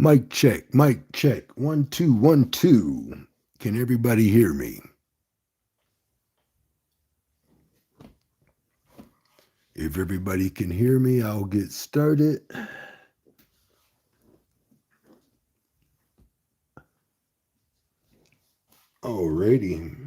Mic check, mic check. 1, 2, 1, 2. Can everybody hear me? If everybody can hear me, I'll get started. Alrighty.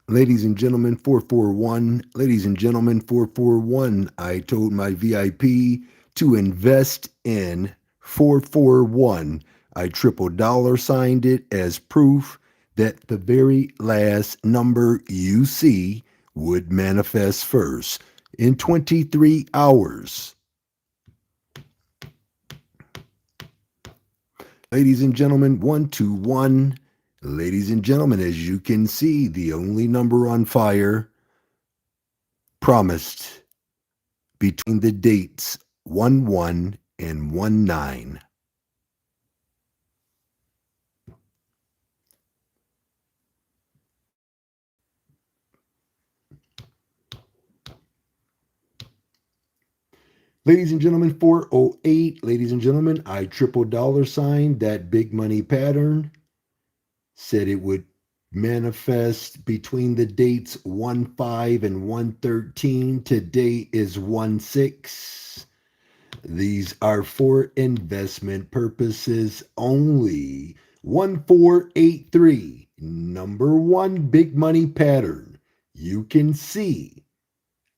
Ladies and gentlemen, 441. Ladies and gentlemen, 441. I told my VIP to invest in 441. I triple dollar signed it as proof that the very last number you see would manifest first in 23 hours. Ladies and gentlemen, 121. Ladies and gentlemen, as you can see, the only number on fire promised between the dates 1-1 and 1-9. Ladies and gentlemen, 408. Ladies and gentlemen, I triple dollar signed that big money pattern. Said it would manifest between the dates 1-5 and 1-13. Today is 1-6. These are for investment purposes only. 1483, number one big money pattern. You can see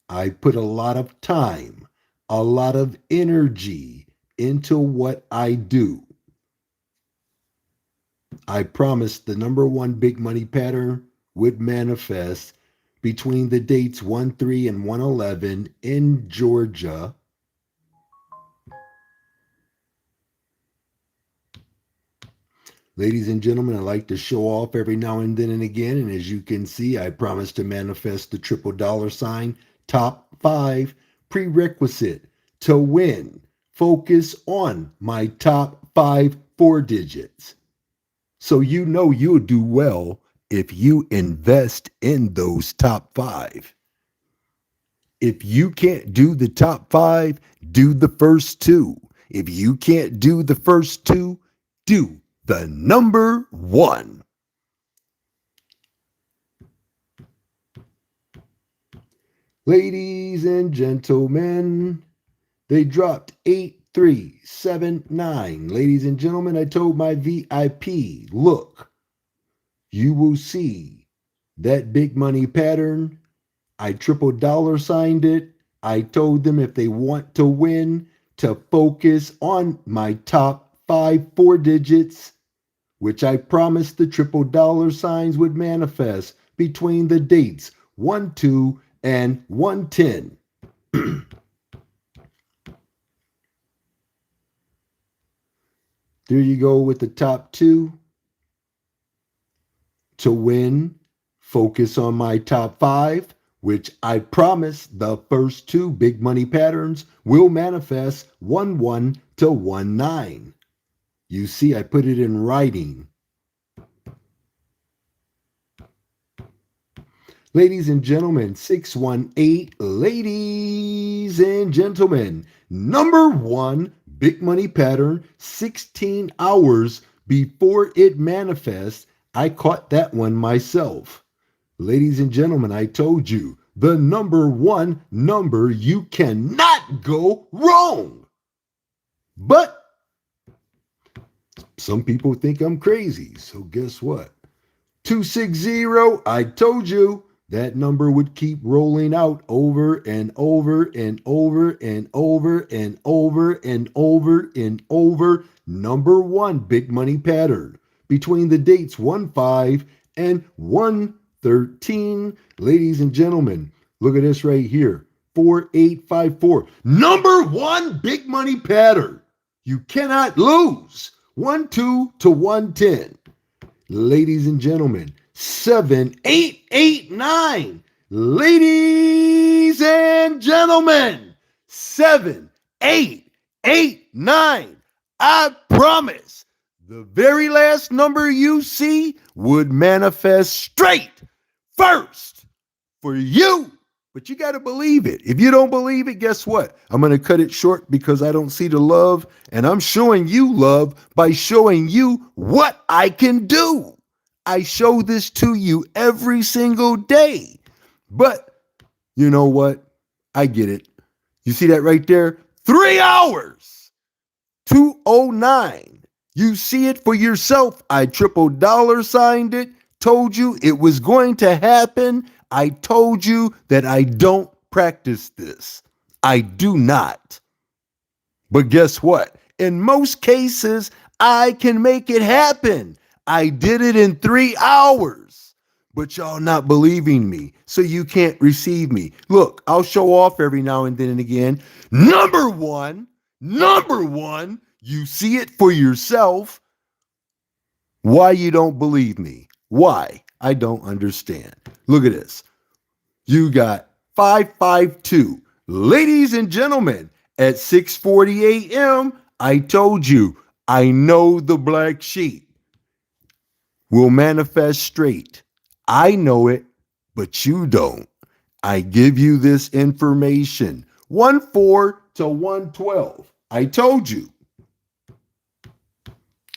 I put a lot of time, a lot of energy into what I do. I promised the number one big money pattern would manifest between the dates 1-3 and 1-11 in Georgia. Ladies and gentlemen, I like to show off every now and then and again. And as you can see, I promise to manifest the triple dollar sign. Top 5 prerequisite to win. Focus on my top 5 4 digits. So you know you'll do well if you invest in those top 5. If you can't do the top 5, do the first 2. If you can't do the first 2, do the number 1. Ladies and gentlemen, they dropped 8379. Ladies and gentlemen, I told my VIP, look, you will see that big money pattern. I triple dollar signed it. I told them if they want to win, to focus on my top 5 4 digits, which I promised the triple dollar signs would manifest between the dates 1-2 and 1-10. There you go with the top 2. To win, focus on my top 5, which I promise the first 2 big money patterns will manifest 1-1 to 1-9. You see, I put it in writing. Ladies and gentlemen, 618, ladies and gentlemen, number one big money pattern, 16 hours before it manifests. I caught that one myself. Ladies and gentlemen, I told you the number one number you cannot go wrong. But some people think I'm crazy. So guess what? 260, I told you that number would keep rolling out over and over and over and over and over and over and over. Number one big money pattern between the dates 1/5 and 1/13. Ladies and gentlemen, look at this right here. 4854. Number one big money pattern. You cannot lose. 1/2 to 110. Ladies and gentlemen, 7889. Ladies and gentlemen, 7889. I promise the very last number you see would manifest straight first for you. But you got to believe it. If you don't believe it, guess what? I'm going to cut it short because I don't see the love. And I'm showing you love by showing you what I can do. I show this to you every single day. But you know what? I get it. You see that right there? 3 hours. 209. You see it for yourself. I triple dollar signed it. Told you it was going to happen. I told you that I don't practice this. I do not. But guess what? In most cases, I can make it happen. I did it in 3 hours. But y'all not believing me, so you can't receive me. Look, I'll show off every now and then and again. Number one, you see it for yourself. Why you don't believe me? Why? I don't understand. Look at this. You got 552. Ladies and gentlemen, at 6:40 a.m., I told you, I know the black sheep will manifest straight. I know it, but you don't. I give you this information. 1/4 to 112. I told you.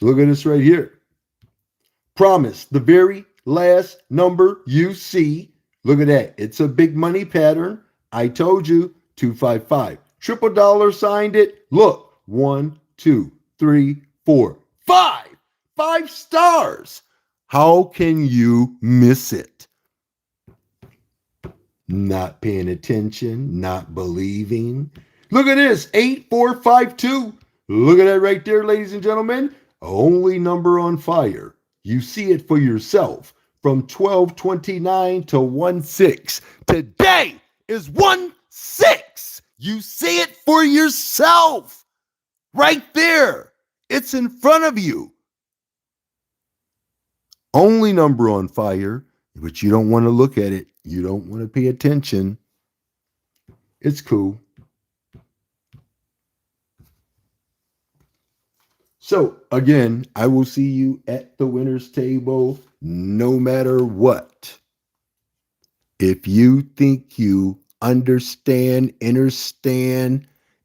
Look at this right here. Promise, the very last number you see. Look at that. It's a big money pattern. I told you, 255. Triple dollar signed it. Look, 1, 2, 3, 4, 5. 5 stars. How can you miss it? Not paying attention, not believing. Look at this, 8452. Look at that right there, ladies and gentlemen. Only number on fire. You see it for yourself from 1229 to 1/6. Today is 1/6. You see it for yourself right there. It's in front of you. Only number on fire, but you don't want to look at it. You don't want to pay attention. It's cool. So again, I will see you at the winner's table no matter what. If you think you understand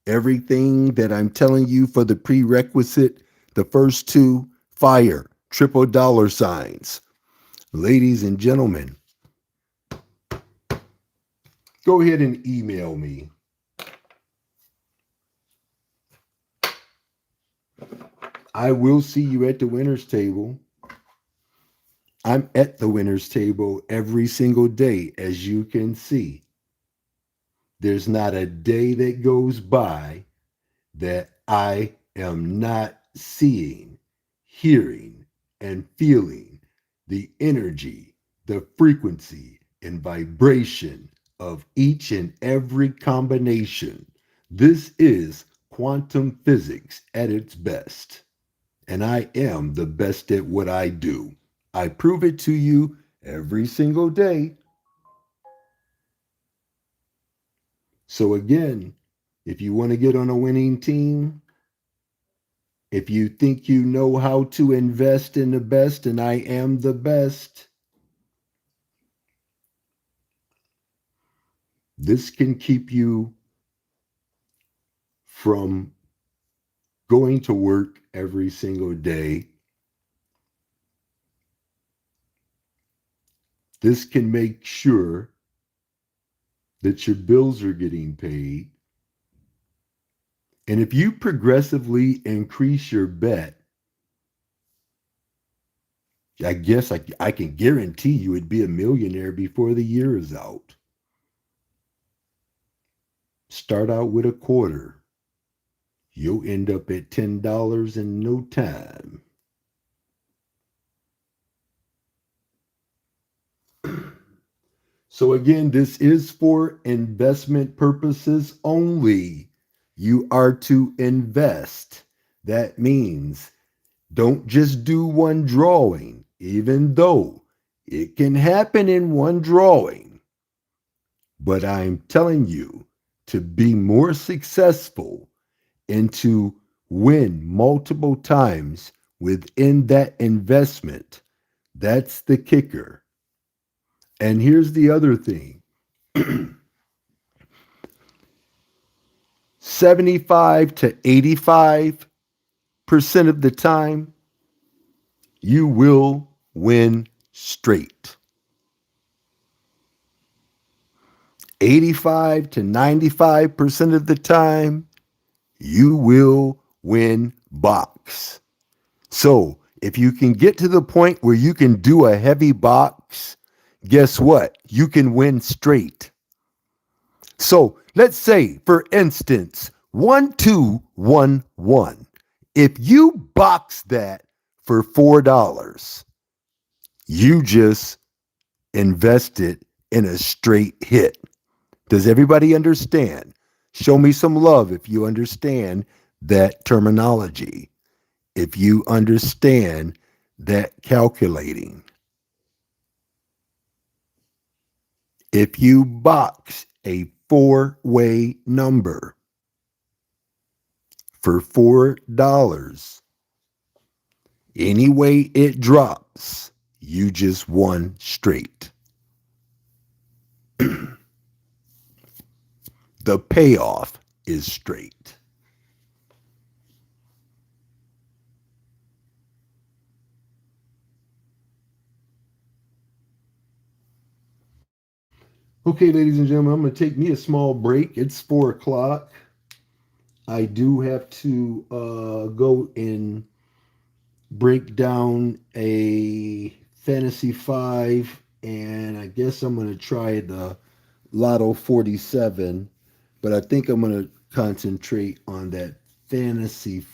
everything that I'm telling you for the prerequisite, the first two, fire, triple dollar signs. Ladies and gentlemen, go ahead and email me. I will see you at the winner's table. I'm at the winner's table every single day, as you can see. There's not a day that goes by that I am not seeing, hearing, and feeling the energy, the frequency, and vibration of each and every combination. This is quantum physics at its best. And I am the best at what I do. I prove it to you every single day. So again, if you want to get on a winning team, if you think you know how to invest in the best, and I am the best, This can keep you from going to work every single day. This can make sure that your bills are getting paid. And if you progressively increase your bet, I guess I can guarantee you would be a millionaire before the year is out. Start out with a quarter. You'll end up at $10 in no time. So, again, this is for investment purposes only. You are to invest. That means don't just do one drawing, even though it can happen in one drawing. But I'm telling you, to be more successful and to win multiple times within that investment, that's the kicker. And here's the other thing 75 to 85% of the time, you will win straight. 85 to 95% of the time, you will win box. So if you can get to the point where you can do a heavy box, guess what? You can win straight. So let's say, for instance, 1211. If you box that for $4, you just invested in a straight hit. Does everybody understand? Show me some love if you understand that terminology, if you understand that calculating. If you box a four-way number for $4, any way it drops, you just won straight. The payoff is straight. Okay, ladies and gentlemen, I'm going to take me a small break. It's 4 o'clock. I do have to go and break down a Fantasy 5, and I guess I'm going to try the Lotto 47, but I think I'm going to concentrate on that Fantasy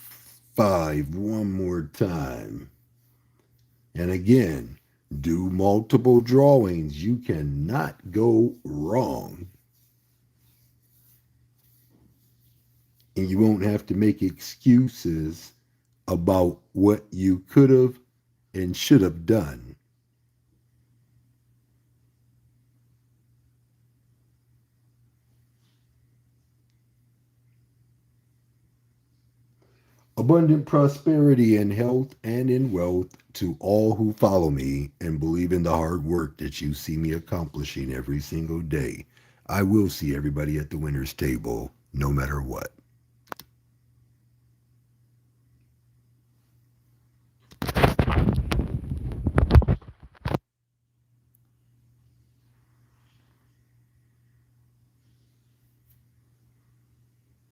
5 one more time. And again, do multiple drawings. You cannot go wrong. And you won't have to make excuses about what you could have and should have done. Abundant prosperity in health and in wealth to all who follow me and believe in the hard work that you see me accomplishing every single day. I will see everybody at the winner's table, no matter what.